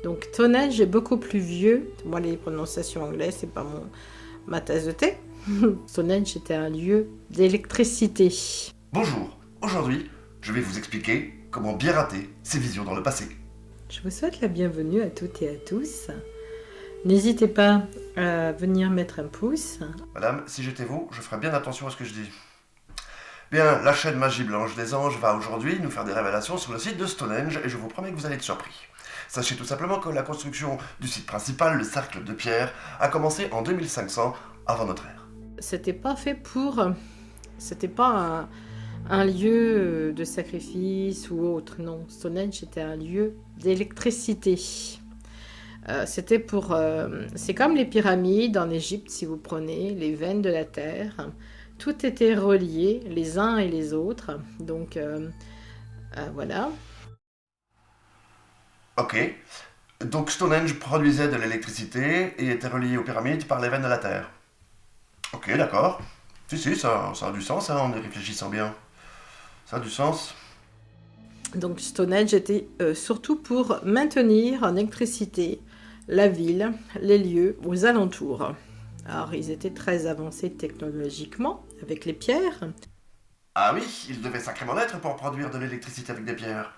Donc Stonehenge est beaucoup plus vieux. Moi, les prononciations anglaises, c'est pas ma tasse de thé. Stonehenge était un lieu d'électricité. Bonjour, aujourd'hui, je vais vous expliquer comment bien rater ses visions dans le passé. Je vous souhaite la bienvenue à toutes et à tous. N'hésitez pas à venir mettre un pouce. Madame, si j'étais vous, je ferais bien attention à ce que je dis. Bien, la chaîne Magie Blanche des Anges va aujourd'hui nous faire des révélations sur le site de Stonehenge et je vous promets que vous allez être surpris. Sachez tout simplement que la construction du site principal, le Cercle de Pierre, a commencé en 2500 avant notre ère. C'était pas fait pour... C'était pas un lieu de sacrifice ou autre, non. Stonehenge était un lieu d'électricité. C'était pour... c'est comme les pyramides en Égypte, si vous prenez les veines de la terre. Tout était relié, les uns et les autres. Donc, voilà. Ok. Donc Stonehenge produisait de l'électricité et était relié aux pyramides par les veines de la Terre. Ok, d'accord. Si, ça a du sens, hein, en y réfléchissant bien. Ça a du sens. Donc Stonehenge était surtout pour maintenir en électricité la ville, les lieux aux alentours. Alors ils étaient très avancés technologiquement avec les pierres. Ah oui, il devait sacrément l'être pour produire de l'électricité avec des pierres.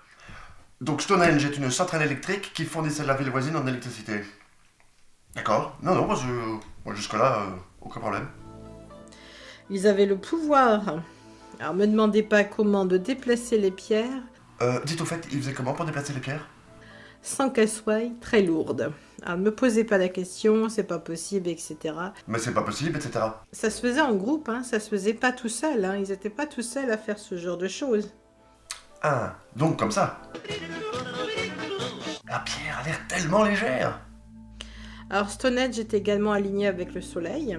Donc Stonehenge est une centrale électrique qui fournissait la ville voisine en électricité. D'accord. Non, moi jusque-là, aucun problème. Ils avaient le pouvoir, alors me demandez pas comment, de déplacer les pierres Dites au fait, il faisait comment pour déplacer les pierres? sans qu'elles soient très lourdes. Alors ne me posez pas la question, c'est pas possible, etc. Mais c'est pas possible, etc. Ça se faisait en groupe, hein, ça se faisait pas tout seul, hein, ils n'étaient pas tout seuls à faire ce genre de choses. Ah, donc comme ça. La pierre a l'air tellement légère. Alors Stonehenge est également aligné avec le soleil,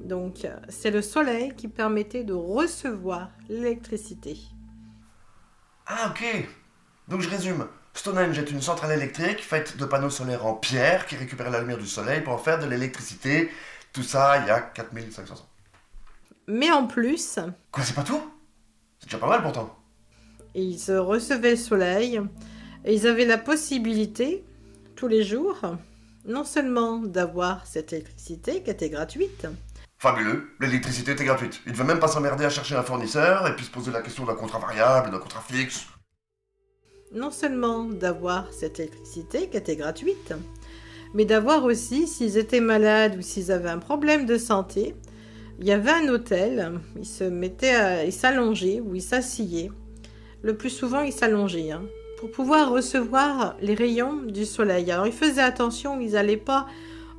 donc c'est le soleil qui permettait de recevoir l'électricité. Ah ok. Donc je résume. Stonehenge est une centrale électrique faite de panneaux solaires en pierre qui récupèrent la lumière du soleil pour en faire de l'électricité. Tout ça il y a 4500 ans. Mais en plus, Quoi, c'est pas tout? C'est déjà pas mal pourtant. ils recevaient le soleil et ils avaient la possibilité, tous les jours, non seulement d'avoir cette électricité qui était gratuite, Fabuleux, l'électricité était gratuite. Ils devaient même pas s'emmerder à chercher un fournisseur et puis se poser la question d'un contrat variable, d'un contrat fixe. non seulement d'avoir cette électricité qui était gratuite, mais d'avoir aussi, s'ils étaient malades ou s'ils avaient un problème de santé, il y avait un hôtel, ils s'allongeaient ou ils s'assillaient. Le plus souvent, ils s'allongeaient, hein, pour pouvoir recevoir les rayons du soleil. Alors, ils faisaient attention, ils n'allaient pas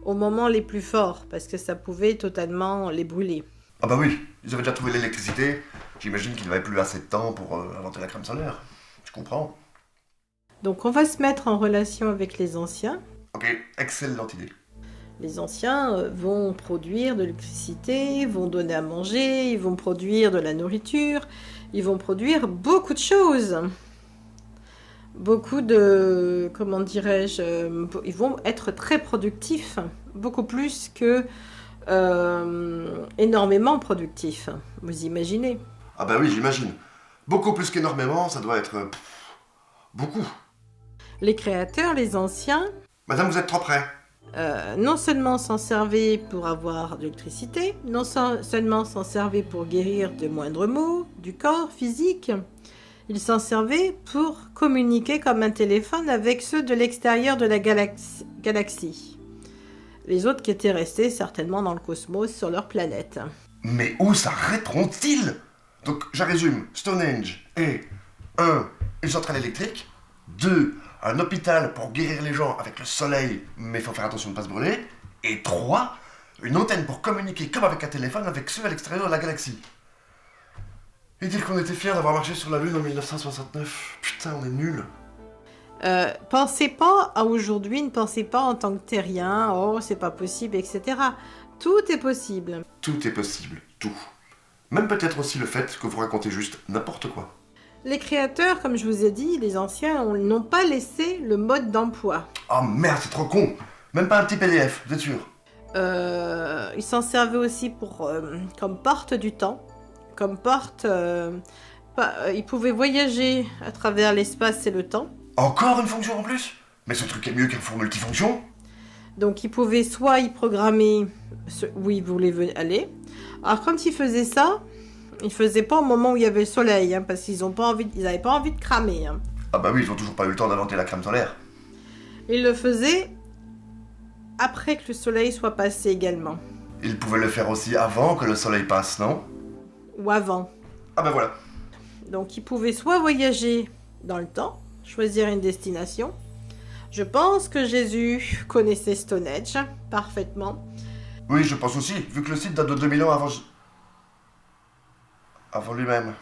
aux moments les plus forts, parce que ça pouvait totalement les brûler. Ah bah oui, ils avaient déjà trouvé l'électricité. J'imagine qu'ils n'avaient plus assez de temps pour inventer la crème solaire. Je comprends. Donc, on va se mettre en relation avec les anciens. Ok, excellente idée. Les anciens vont produire de l'électricité, vont donner à manger, ils vont produire de la nourriture, ils vont produire beaucoup de choses. Beaucoup de, comment dirais-je, ils vont être très productifs, beaucoup plus que énormément productifs. Vous imaginez? Ah bah oui, j'imagine. Beaucoup plus qu'énormément, ça doit être... beaucoup. Les créateurs, les anciens, Madame, vous êtes trop près. non seulement s'en servaient pour avoir de l'électricité, non seulement s'en servaient pour guérir de moindres maux du corps physique, ils s'en servaient pour communiquer comme un téléphone avec ceux de l'extérieur de la galaxie. Les autres qui étaient restés certainement dans le cosmos sur leur planète. Mais où s'arrêteront-ils? Donc, je résume. Stonehenge est 1. Une centrale électrique. 2. Un hôpital pour guérir les gens avec le soleil, mais il faut faire attention de ne pas se brûler. Et 3. Une antenne pour communiquer comme avec un téléphone avec ceux à l'extérieur de la galaxie. Et dire qu'on était fiers d'avoir marché sur la Lune en 1969. Putain, on est nuls. Pensez pas à aujourd'hui, ne pensez pas en tant que terrien, oh c'est pas possible, etc. Tout est possible. Tout est possible, tout. Même peut-être aussi le fait que vous racontez juste n'importe quoi. Les créateurs, comme je vous ai dit, les anciens, n'ont pas laissé le mode d'emploi. Oh merde, c'est trop con. Même pas un petit PDF, vous êtes sûr? Ils s'en servaient aussi pour, comme porte du temps, comme porte... ils pouvaient voyager à travers l'espace et le temps. Encore une fonction en plus? Mais ce truc est mieux qu'un four multifonction. Donc, il pouvait soit y programmer où il voulait aller. Alors, quand il faisait ça, il faisait pas au moment où il y avait le soleil, hein, parce qu'ils n'avaient pas envie de cramer. Hein. Ah bah oui, ils ont toujours pas eu le temps d'inventer la crème solaire. Il le faisait après que le soleil soit passé également. Ils pouvaient le faire aussi avant que le soleil passe, non? Ou avant. Ah bah voilà. Donc, il pouvait soit voyager dans le temps, choisir une destination. Je pense que Jésus connaissait Stonehenge parfaitement. Oui, je pense aussi, vu que le site date de 2000 ans avant lui-même.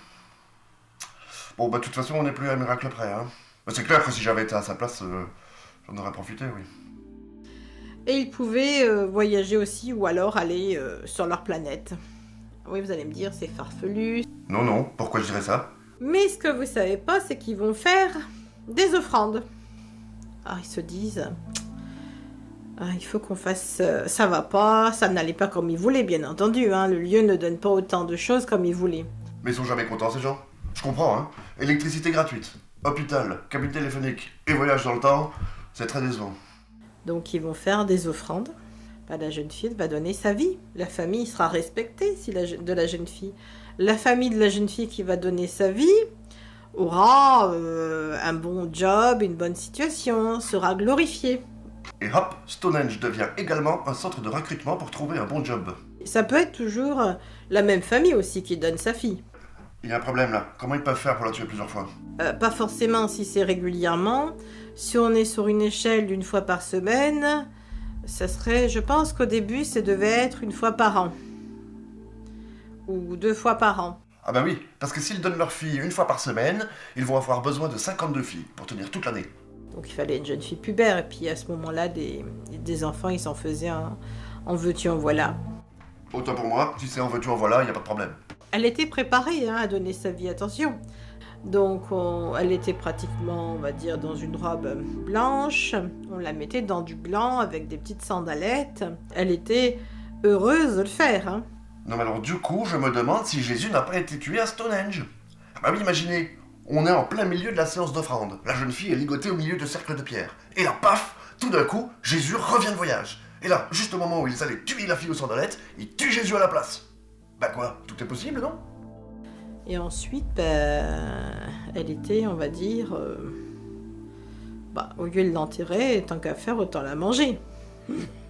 Bon, bah de toute façon, on n'est plus à un miracle près, hein. Bah, c'est clair que si j'avais été à sa place, j'en aurais profité, oui. Et ils pouvaient voyager aussi ou alors aller sur leur planète. Oui, vous allez me dire, c'est farfelu. Non, non, pourquoi je dirais ça? Mais ce que vous savez pas, c'est qu'ils vont faire des offrandes. Ah, ils se disent, il faut qu'on fasse... ça va pas, ça n'allait pas comme ils voulaient, bien entendu. Hein. Le lieu ne donne pas autant de choses comme ils voulaient. Mais ils sont jamais contents, ces gens. Je comprends, hein. Électricité gratuite, hôpital, cabine téléphonique et voyage dans le temps, c'est très décevant. Donc ils vont faire des offrandes. Bah, la jeune fille va donner sa vie. La famille sera respectée de la jeune fille. La famille de la jeune fille qui va donner sa vie aura un bon job, une bonne situation, sera glorifiée. Et hop, Stonehenge devient également un centre de recrutement pour trouver un bon job. Ça peut être toujours la même famille aussi qui donne sa fille. Il y a un problème là, comment ils peuvent faire pour la tuer plusieurs fois? Pas forcément si c'est régulièrement. Si on est sur une échelle d'une fois par semaine, ça serait, je pense qu'au début, ça devait être une fois par an. Ou 2 fois par an. Ah bah oui, parce que s'ils donnent leur fille une fois par semaine, ils vont avoir besoin de 52 filles pour tenir toute l'année. Donc il fallait une jeune fille pubère, et puis à ce moment-là, des enfants, ils s'en faisaient en veux-tu, en voilà. Autant pour moi, si c'est en veux-tu en voilà, y a pas de problème. Elle était préparée à donner sa vie, attention. Donc elle était pratiquement, on va dire, dans une robe blanche. On la mettait dans du blanc avec des petites sandalettes. Elle était heureuse de le faire. Hein. Non mais alors du coup, je me demande si Jésus n'a pas été tué à Stonehenge. Ah bah oui, imaginez, on est en plein milieu de la séance d'offrande. La jeune fille est ligotée au milieu de cercles de pierre. Et là, paf, tout d'un coup, Jésus revient de voyage. Et là, juste au moment où ils allaient tuer la fille aux sandalettes, ils tuent Jésus à la place. Bah quoi, tout est possible, non? Et ensuite, elle était, on va dire, au lieu de l'enterrer, tant qu'à faire, autant la manger.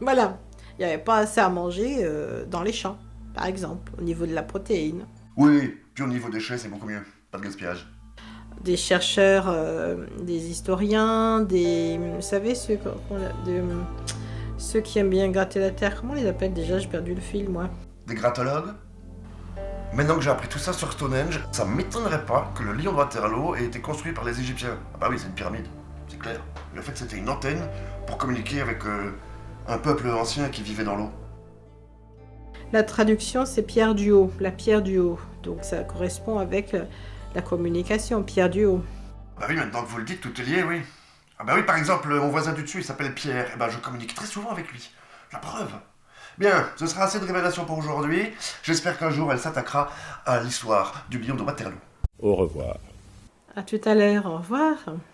Voilà, il n'y avait pas assez à manger dans les champs, par exemple, au niveau de la protéine. Oui, puis au niveau des déchets, c'est beaucoup mieux. Pas de gaspillage. Des chercheurs, des historiens, vous savez, ceux qui aiment bien gratter la terre, comment on les appelle déjà? J'ai perdu le fil, moi. Des gratologues? Maintenant que j'ai appris tout ça sur Stonehenge, ça m'étonnerait pas que le lion de Waterloo ait été construit par les Égyptiens. Ah bah oui, c'est une pyramide, c'est clair. Le fait que c'était une antenne pour communiquer avec un peuple ancien qui vivait dans l'eau. La traduction, c'est pierre du haut, la pierre du haut. Donc ça correspond avec la communication, pierre du haut. Bah oui, maintenant que vous le dites, tout est lié, oui. Ah bah oui, par exemple, mon voisin du dessus, il s'appelle Pierre. Et ben je communique très souvent avec lui. La preuve. Bien, ce sera assez de révélations pour aujourd'hui. J'espère qu'un jour elle s'attaquera à l'histoire du lion de Waterloo. Au revoir. À tout à l'heure, au revoir.